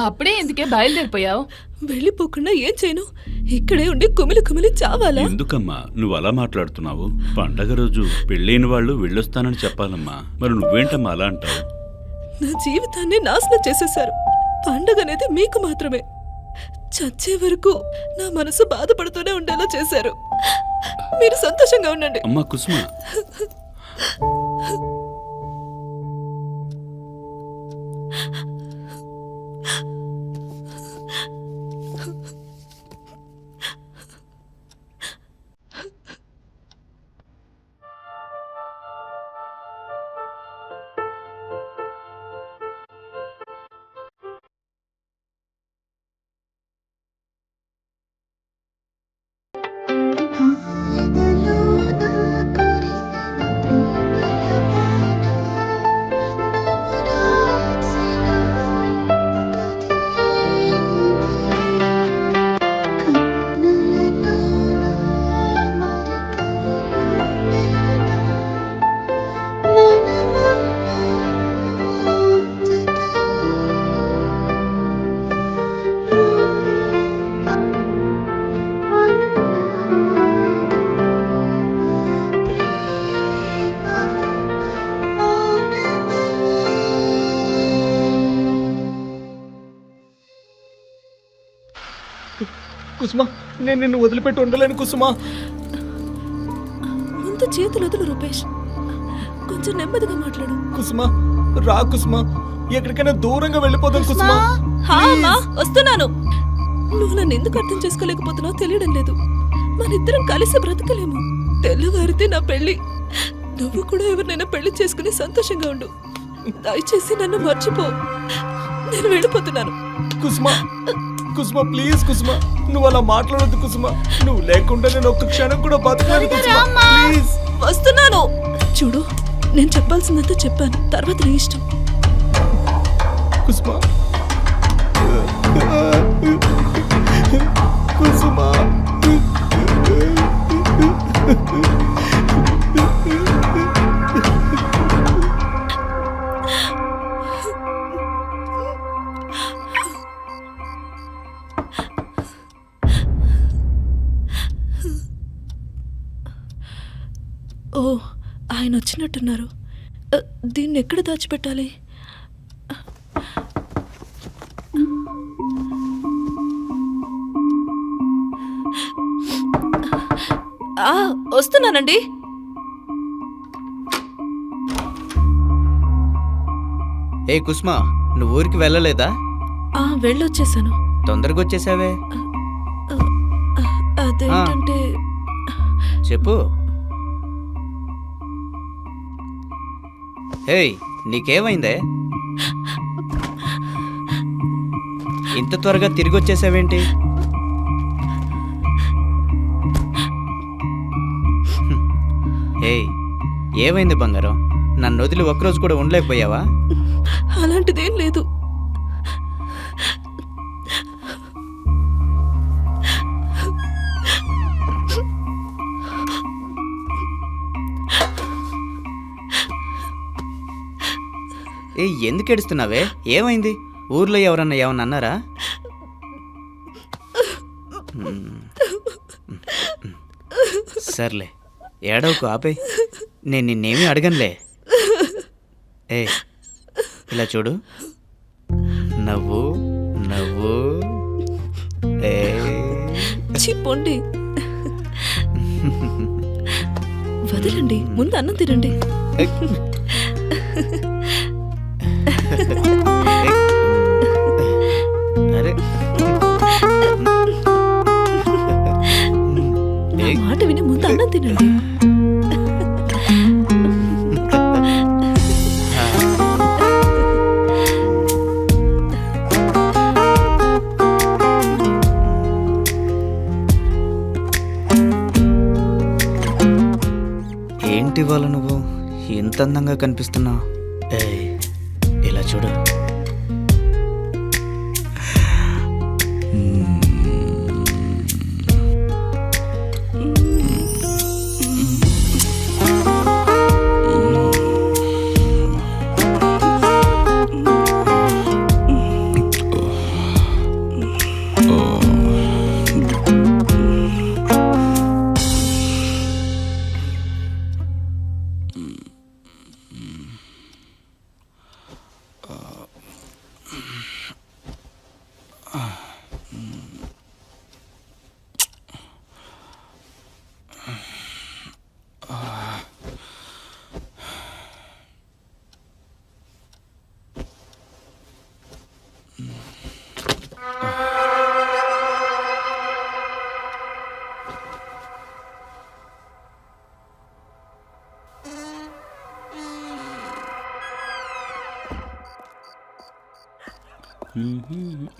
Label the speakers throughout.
Speaker 1: అప్పుడే ఎందుకే బయలుదేరిపోయావు?
Speaker 2: వెళ్ళిపోకుండా ఏం చేయను? ఇక్కడే ఉండి కుమిలి కుమిలి చావాలా?
Speaker 3: ఎందుకమ్మా నువ్వు అలా మాట్లాడుతున్నావు? పండగ రోజు పెళ్ళైన వాళ్ళు వెళ్ళొస్తానని చెప్పాలమ్మా. మరి నువ్వేంటమ్మా అలా అంటావు?
Speaker 2: నా జీవితాన్ని నాశనం చేసేశారు. పండగ అనేది మీకు మాత్రమే. చచ్చే వరకు నా మనసు బాధపడుతూనే ఉండేలా చేశారు. మీరు సంతోషంగా ఉండండి.
Speaker 3: అమ్మా కుసుమ,
Speaker 4: కుసుమా, నేను నిన్ను వదిలిపెట్టి ఉండలేను కుసుమా.
Speaker 2: ముందు చేతులు వదులు రూపేష్. కొంచెం నెమ్మదిగా మాట్లాడు.
Speaker 4: కుసుమా రా కుసుమా, ఎక్కడికైనా దూరంగా వెళ్ళిపోదాం కుసుమా.
Speaker 2: హా అమ్మా, వస్తున్నాను. నువ్వు నన్ను ఎందుకు అర్థం చేసుకోలేకపోతున్నావు తెలియడం లేదు. మనిద్దరం కలిసి బ్రతకలేము. తెల్లవారితే నా పెళ్లి. నువ్వు కూడా ఎవరినైనా పెళ్లి చేసుకుని సంతోషంగా ఉండు. దయచేసి నన్ను మర్చిపో. నేను వెళ్ళిపోతున్నాను.
Speaker 4: కుసుమా కుసుమా ప్లీజ్ కుసుమా, నువ్వు అలా మాట్లాడొద్దు కుసుమా. నువ్వు లేకుండా నేను ఒక్క క్షణం కూడా బతకలేను కుసుమా. ప్లీజ్
Speaker 2: వస్తున్నాను. చూడు, నేను చెప్పాల్సిందంతా చెప్పాను. తర్వాత నీ ఇష్టం.
Speaker 4: కుసుమా కుసుమా.
Speaker 2: ఓ, ఆయన వచ్చినట్టున్నారు. దీన్ని ఎక్కడ దాచిపెట్టాలి? వస్తున్నానండి.
Speaker 5: ఏ కుసుమా, నువ్వు ఊరికి వెళ్ళలేదా?
Speaker 2: వెళ్ళొచ్చేసాను.
Speaker 5: తొందరగా వచ్చేసావే.
Speaker 2: అదేంటంటే
Speaker 5: చెప్పు. ఏయ్, నీకేమైందే? ఇంత త్వరగా తిరిగి వచ్చేసావేంటి? ఏయ్, ఏమైంది బంగారం? నన్ను వదిలి ఒక్కరోజు కూడా ఉండలేకపోయావా?
Speaker 2: అలాంటిదేం లేదు.
Speaker 5: ఏ, ఎందుకు ఏడుస్తున్నావే? ఏమైంది? ఊర్లో ఎవరన్నా ఏమన్నా అన్నారా? సర్లే, ఏడవకు, ఆపే. నేను నిన్నేమీ అడగనులే. ఏ, ఇలా చూడు. నవ్వు నవ్వు. ఏ
Speaker 2: చిప్పండి. వదలండి, ముందు అన్నం తినండి.
Speaker 5: అరే,
Speaker 2: మాట విని ముందు అన్నం తినండి.
Speaker 5: ఏంటి ఇవాళ నువ్వు ఇంత అందంగా కనిపిస్తున్నావు? ఏయ్, ఇలా చూడు.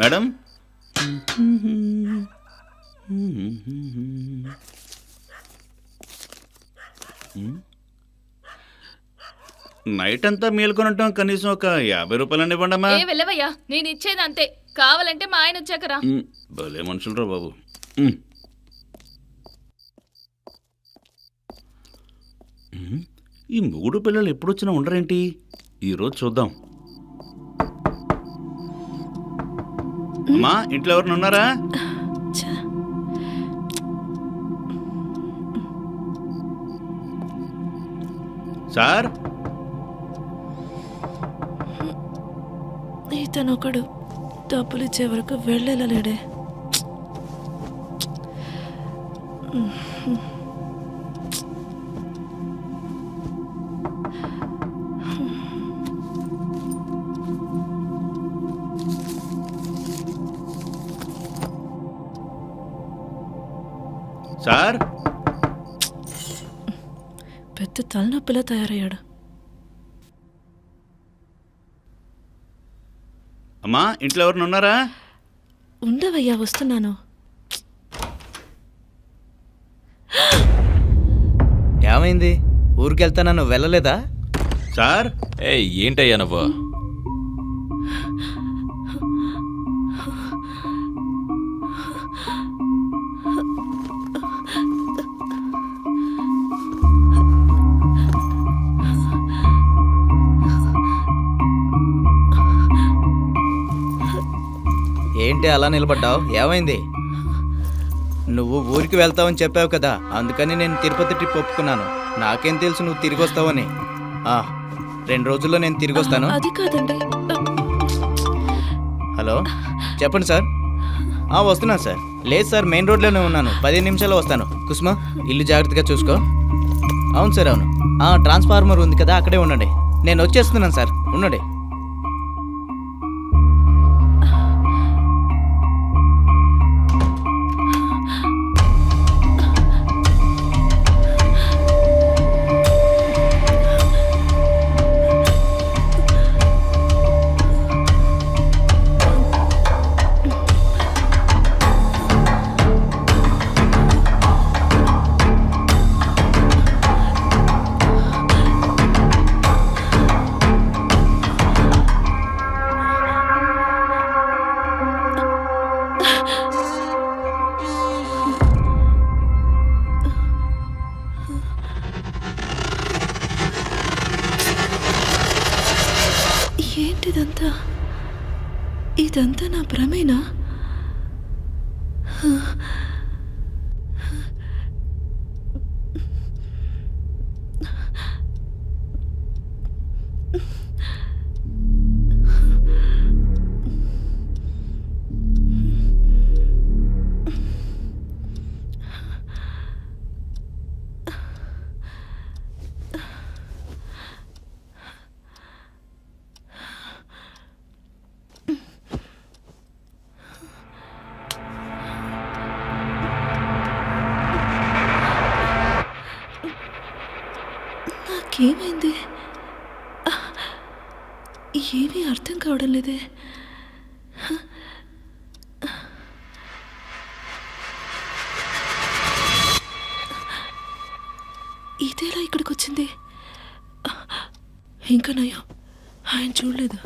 Speaker 3: మేడం నైట్ అంతా మేల్కొని ఉంటాం, కనీసం ఒక 50 రూపాయలని ఇవ్వండమ్మా.
Speaker 1: ఏ వెళ్ళవయ్యా, నేను ఇచ్చేది అంతే. కావాలంటే మా ఆయన వచ్చాకరా.
Speaker 3: భలే మనుషులరా బాబు. ఈ 3 పిల్లలు ఎప్పుడొచ్చినా ఉండరేంటి? ఈరోజు చూద్దాం. అమ్మా, ఇంట్లో ఎవరిని ఉన్నారా?
Speaker 2: ఛ,
Speaker 3: సార్,
Speaker 2: ఇతను ఒకడు డబ్బులు ఇచ్చే వరకు వెళ్ళలేడే.
Speaker 3: సార్,
Speaker 2: పెద్ద తలనొప్పిలా తయారయ్యాడు.
Speaker 3: అమ్మా, ఇంట్లో ఎవరిని ఉన్నారా?
Speaker 2: ఉండవయ్యా, వస్తున్నాను.
Speaker 5: ఏమైంది? ఊరికెళ్తానా, నువ్వు వెళ్ళలేదా?
Speaker 3: సార్,
Speaker 6: ఏంటయ్యా నువ్వు?
Speaker 5: ఏంటి అలా నిలబడ్డావు? ఏమైంది? నువ్వు ఊరికి వెళ్తావని చెప్పావు కదా, అందుకని నేను తిరుపతి ట్రిప్ ఒప్పుకున్నాను. నాకేం తెలుసు నువ్వు తిరిగి వస్తావని. 2 రోజుల్లో నేను తిరిగి వస్తాను.
Speaker 2: అది కాదండి.
Speaker 5: హలో, చెప్పండి సార్. వస్తున్నాను సార్. లేదు సార్, మెయిన్ రోడ్లోనే ఉన్నాను. 15 నిమిషాల్లో వస్తాను. కుసుమ, ఇల్లు జాగ్రత్తగా చూసుకో. అవును సార్, అవును. ట్రాన్స్ఫార్మర్ ఉంది కదా, అక్కడే ఉండండి. నేను వచ్చేస్తున్నాను సార్, ఉండండి.
Speaker 2: ఏంటిదంతా? ఇదంతా నా భ్రమేనా? నాకేమైంది? ఏమీ అర్థం కావడం లేదే. ఇదేలా ఇక్కడికి వచ్చింది? ఇంకా నయం, ఆయన చూడలేదు.